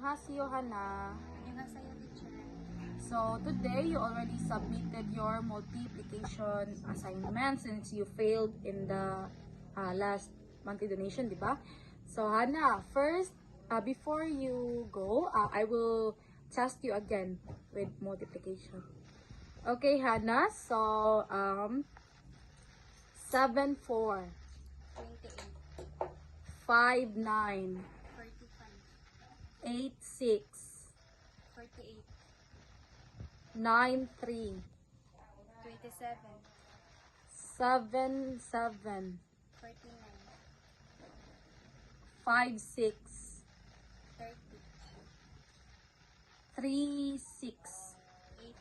Annyeonghaseyo, Hana. Annyeonghaseyo, teacher. So, today you already submitted your multiplication assignment since you failed in the last monthly donation, di ba? So, Hana, first, before you go, I will test you again with multiplication. Okay, Hana, so, 7, 4, 28, 5, 9, 45, 8, 6, 48, 9, 3, 27, 7, 7, 49, 5, 6, 30, 3, 6, 18,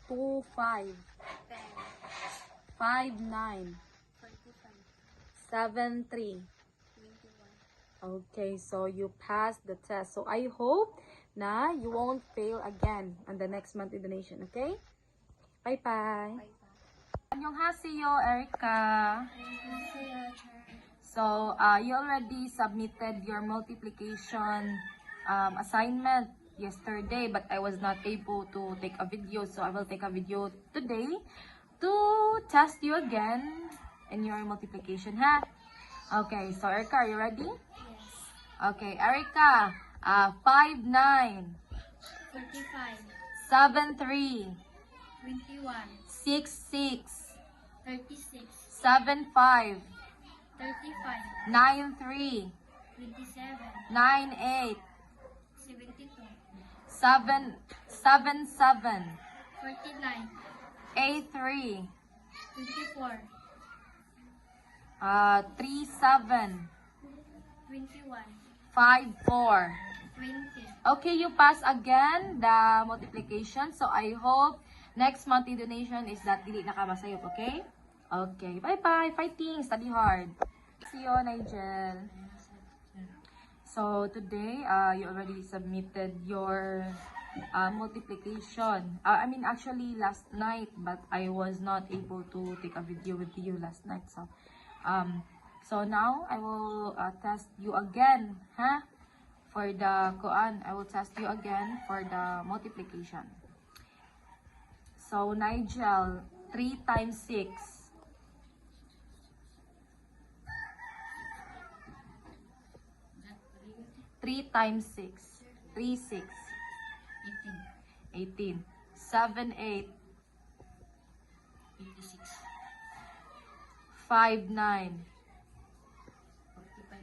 2, 5, 10, 5, 9, 45, 7, 3. 21. Okay, so you passed the test. So I hope na you won't fail again on the next monthly donation, okay? Bye-bye. Bye-bye. Annyeonghaseyo, Erica. Annyeonghaseyo, teacher. So, you already submitted your multiplication assignment yesterday, but I was not able to take a video, so I will take a video today to test you again in your multiplication, ha? Okay, so Erica, are you ready? Yes. Okay, Erica, 5, 9, 45, 7, 3, 21, 6, 6, 36, 7, 5, 35, 9, 3, 27, 9, 8, 72, 7, 7, 7, 49, 8, 3, 24, 3, 7, 21, 5, 4. 20. Okay, you pass again the multiplication. So, I hope next monthly donation is that dili na ka masayop, okay? Okay, bye-bye. Fighting. Study hard. See you, Nigel. So, today, you already submitted your multiplication. Actually, last night, but I was not able to take a video with you last night. So now, I will test you again, huh? For the Quran, I will test you again for the multiplication. So, Nigel, 3 times 6. 3 times 6. 3, 6. 18. 7, 8. 56, 5, 9. 45,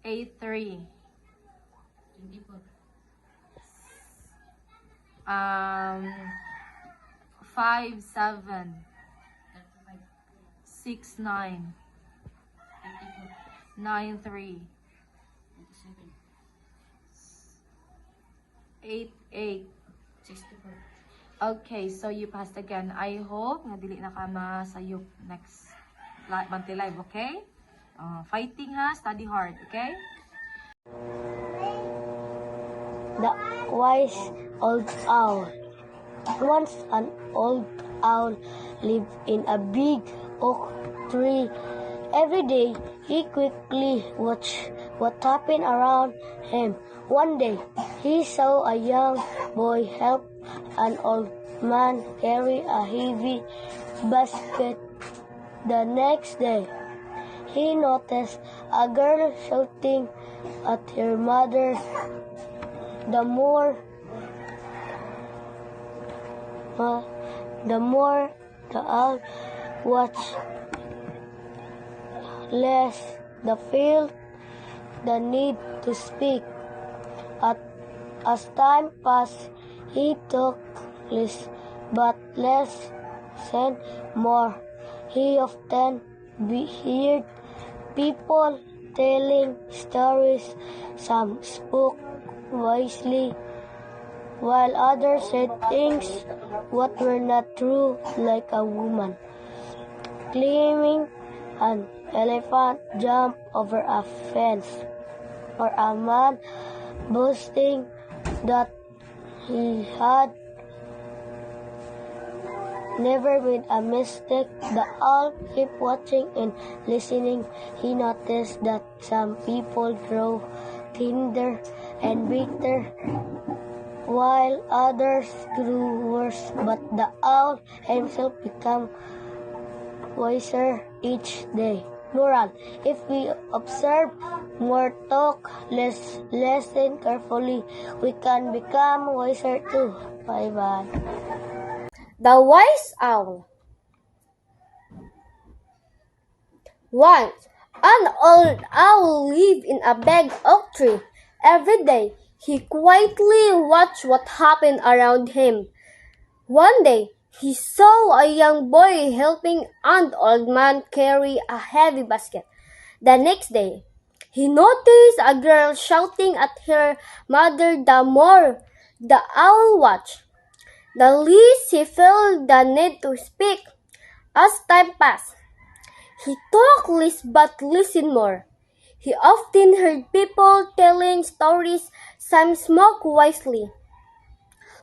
8, 3. 24, 5, 7. 35, 6, 9. 54, 9, 3. 27, 8, 8. 64. Okay, so you passed again. I hope nga dili na ka masayop next monthly live, okay? Fighting ha, study hard, okay? The wise old owl. Once an old owl lived in a big oak tree. Every day, he quickly watched what happened around him. One day, he saw a young boy help an old man carry a heavy basket. The next day, he noticed a girl shouting at her mother. The more the owl watched, less the felt the need to speak. As time passed, he took less but less, said more. He often heard people telling stories. Some spoke wisely, while others said things what were not true, like a woman claiming an elephant jumped over a fence, or a man boasting that he had never made a mistake. The owl kept watching and listening. He noticed that some people grow thinner and bitter, while others grew worse. But the owl himself became wiser each day. Moral: if we observe more, talk less, listen carefully, we can become wiser too. Bye-bye. The Wise Owl. Once, an old owl lived in a big oak tree. Every day, he quietly watched what happened around him. One day, he saw a young boy helping an old man carry a heavy basket. The next day, he noticed a girl shouting at her mother. The more the owl watched, the least he felt the need to speak. As time passed, he talked less but listened more. He often heard people telling stories. Some spoke wisely,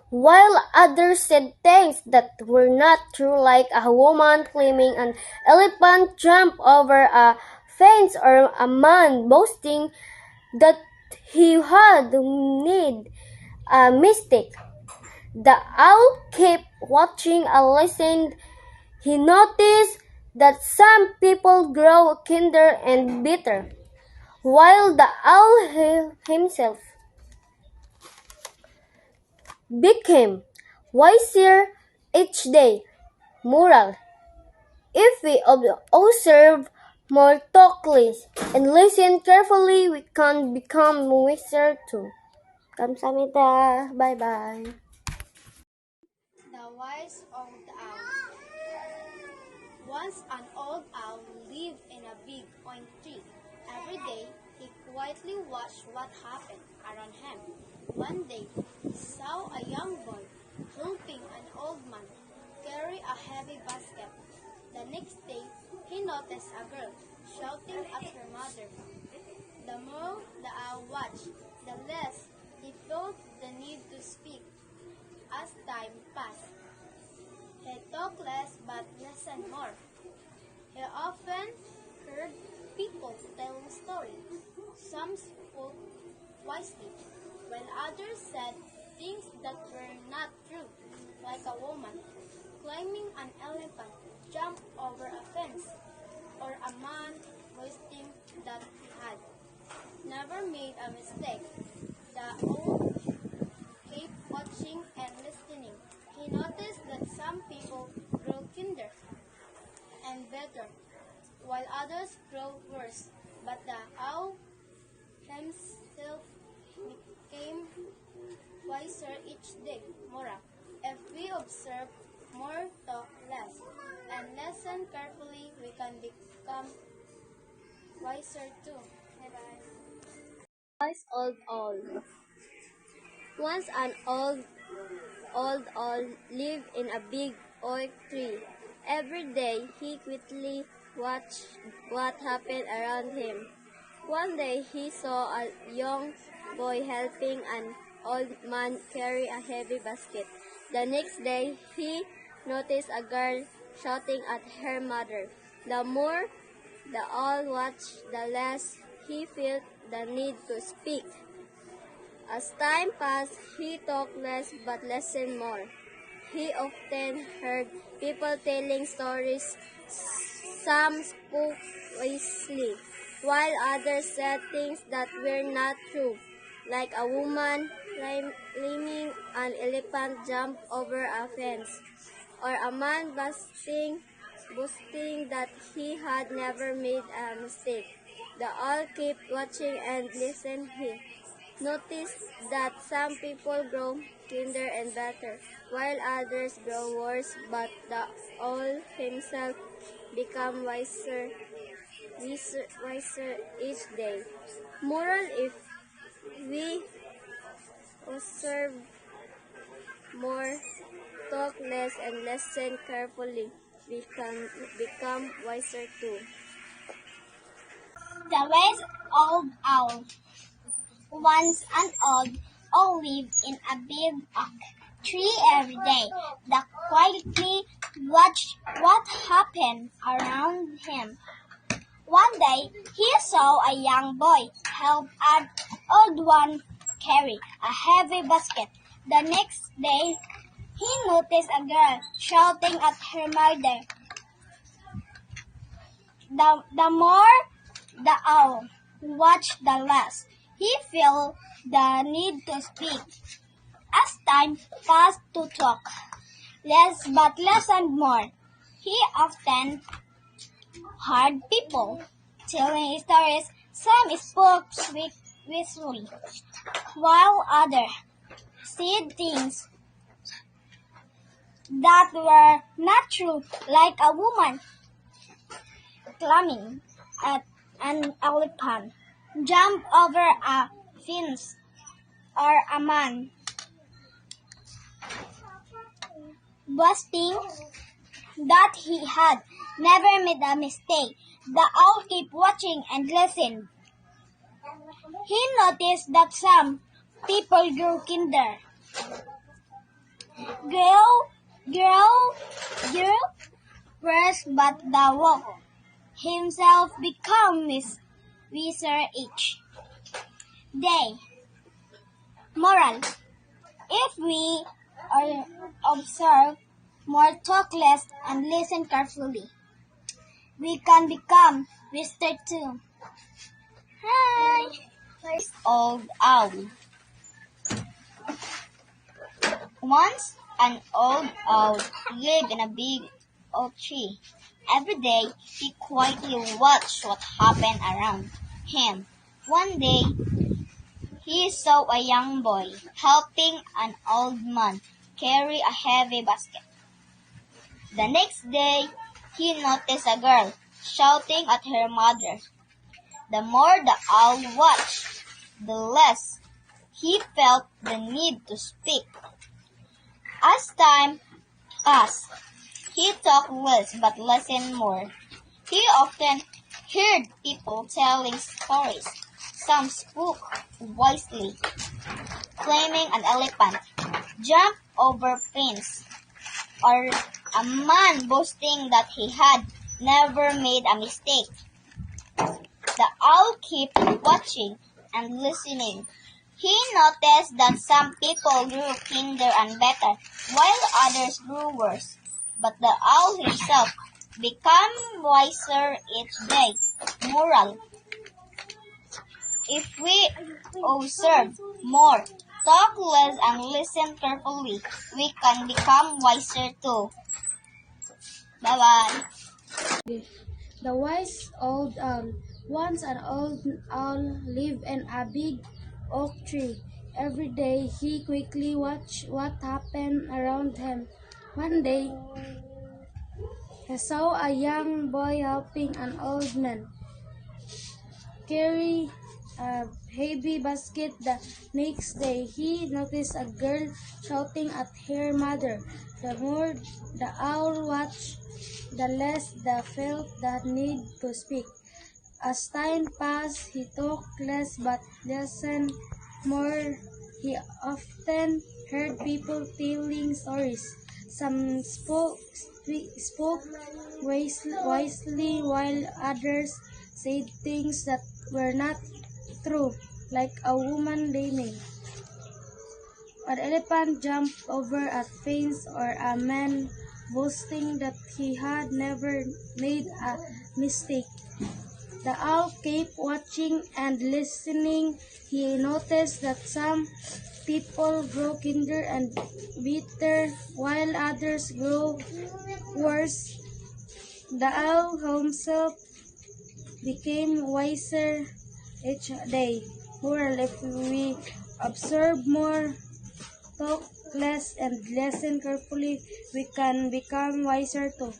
while others said things that were not true, like a woman claiming an elephant jumped over a fence, or a man boasting that he had made a mistake. The owl kept watching and listened. He noticed that some people grow kinder and bitter, while the owl himself became wiser each day. Moral: if we observe more, talk less, and listen carefully, we can become wiser too. Kamsahamnida. Bye-bye. The Wise Old Owl. Once an old owl lived in a big oak tree. Every day, he quietly watched what happened around him. One day, he saw a young boy helping an old man carry a heavy basket. The next day, he noticed a girl shouting at her mother. The more the owl watched, the less he felt the need to speak. As time passed, he talked less but listened more. He often heard people telling stories. Some spoke wisely, while others said things that were not true, like a woman climbing an elephant jumped over a fence, or a man boasting that he had never made a mistake. The owl kept watching and listening. He noticed that some people grow kinder and better, while others grow worse. But the owl himself became wiser each day. Moral: if we observe more, talk less, and listen carefully, we can become wiser too. Bye-bye. Wise Old Owl. Once an old owl lived in a big oak tree. Every day he quietly watched what happened around him. One day he saw a young boy helping an old man carry a heavy basket. The next day he noticed a girl shouting at her mother. The more the owl watched, the less he felt the need to speak. As time passed, he talked less but listened more. He often heard people telling stories. Some spoke wisely, while others said things that were not true, like a woman claiming an elephant jumped over a fence, or a man boasting that he had never made a mistake. The owl kept watching and listened. He noticed that some people grow kinder and better, while others grow worse. But the owl himself become wiser each day. Moral: if we observe more, talk less, and listen carefully, we can become wiser too. The Wise Old Owl. Once an old owl lived in a big oak tree. Every day, the quietly watched what happened around him. One day, he saw a young boy help an old one carry a heavy basket. The next day, he noticed a girl shouting at her mother. The more the owl watched, the less he felt the need to speak. As time passed to talk, less but less and more. He often heard people telling stories. Some spoke wistfully, while others said things that were not true, like a woman climbing at an elephant, jump over a fence, or a man boasting that he had never made a mistake. The owl kept watching and listened. He noticed that some people grew kinder, grew worse, but the wolf himself became wiser each day. Moral: if we observe more, talk less, and listen carefully, we can become wiser too. Hi! First old owl. Once an old owl lived in a big oak tree. Every day he quietly watched what happened around him. One day he saw a young boy helping an old man carry a heavy basket. The next day he noticed a girl shouting at her mother. The more the owl watched, the less he felt the need to speak. As time passed, he talked less but listened more. He often heard people telling stories. Some spoke wisely, claiming an elephant jumped over fence, or a man boasting that he had never made a mistake. The owl kept watching and listening. He noticed that some people grew kinder and better, while others grew worse. But the owl himself became wiser each day. Moral: if we observe more, talk less, and listen carefully, we can become wiser too. Bye-bye. The wise old owl. Once an old owl lived in a big oak tree. Every day he quickly watched what happened around him. One day he saw a young boy helping an old man carry a heavy basket. The next day he noticed a girl shouting at her mother. The more the owl watched, the less they felt the need to speak. As time passed, he talked less but listened more. He often heard people telling stories. Some spoke wisely, while others said things that were not true, like a woman blaming an elephant jumped over a fence, or a man boasting that he had never made a mistake. The owl kept watching and listening. He noticed that some people grow kinder and bitter, while others grow worse. The owl himself became wiser each day. Moral: if we observe more, talk less, and listen carefully, we can become wiser too.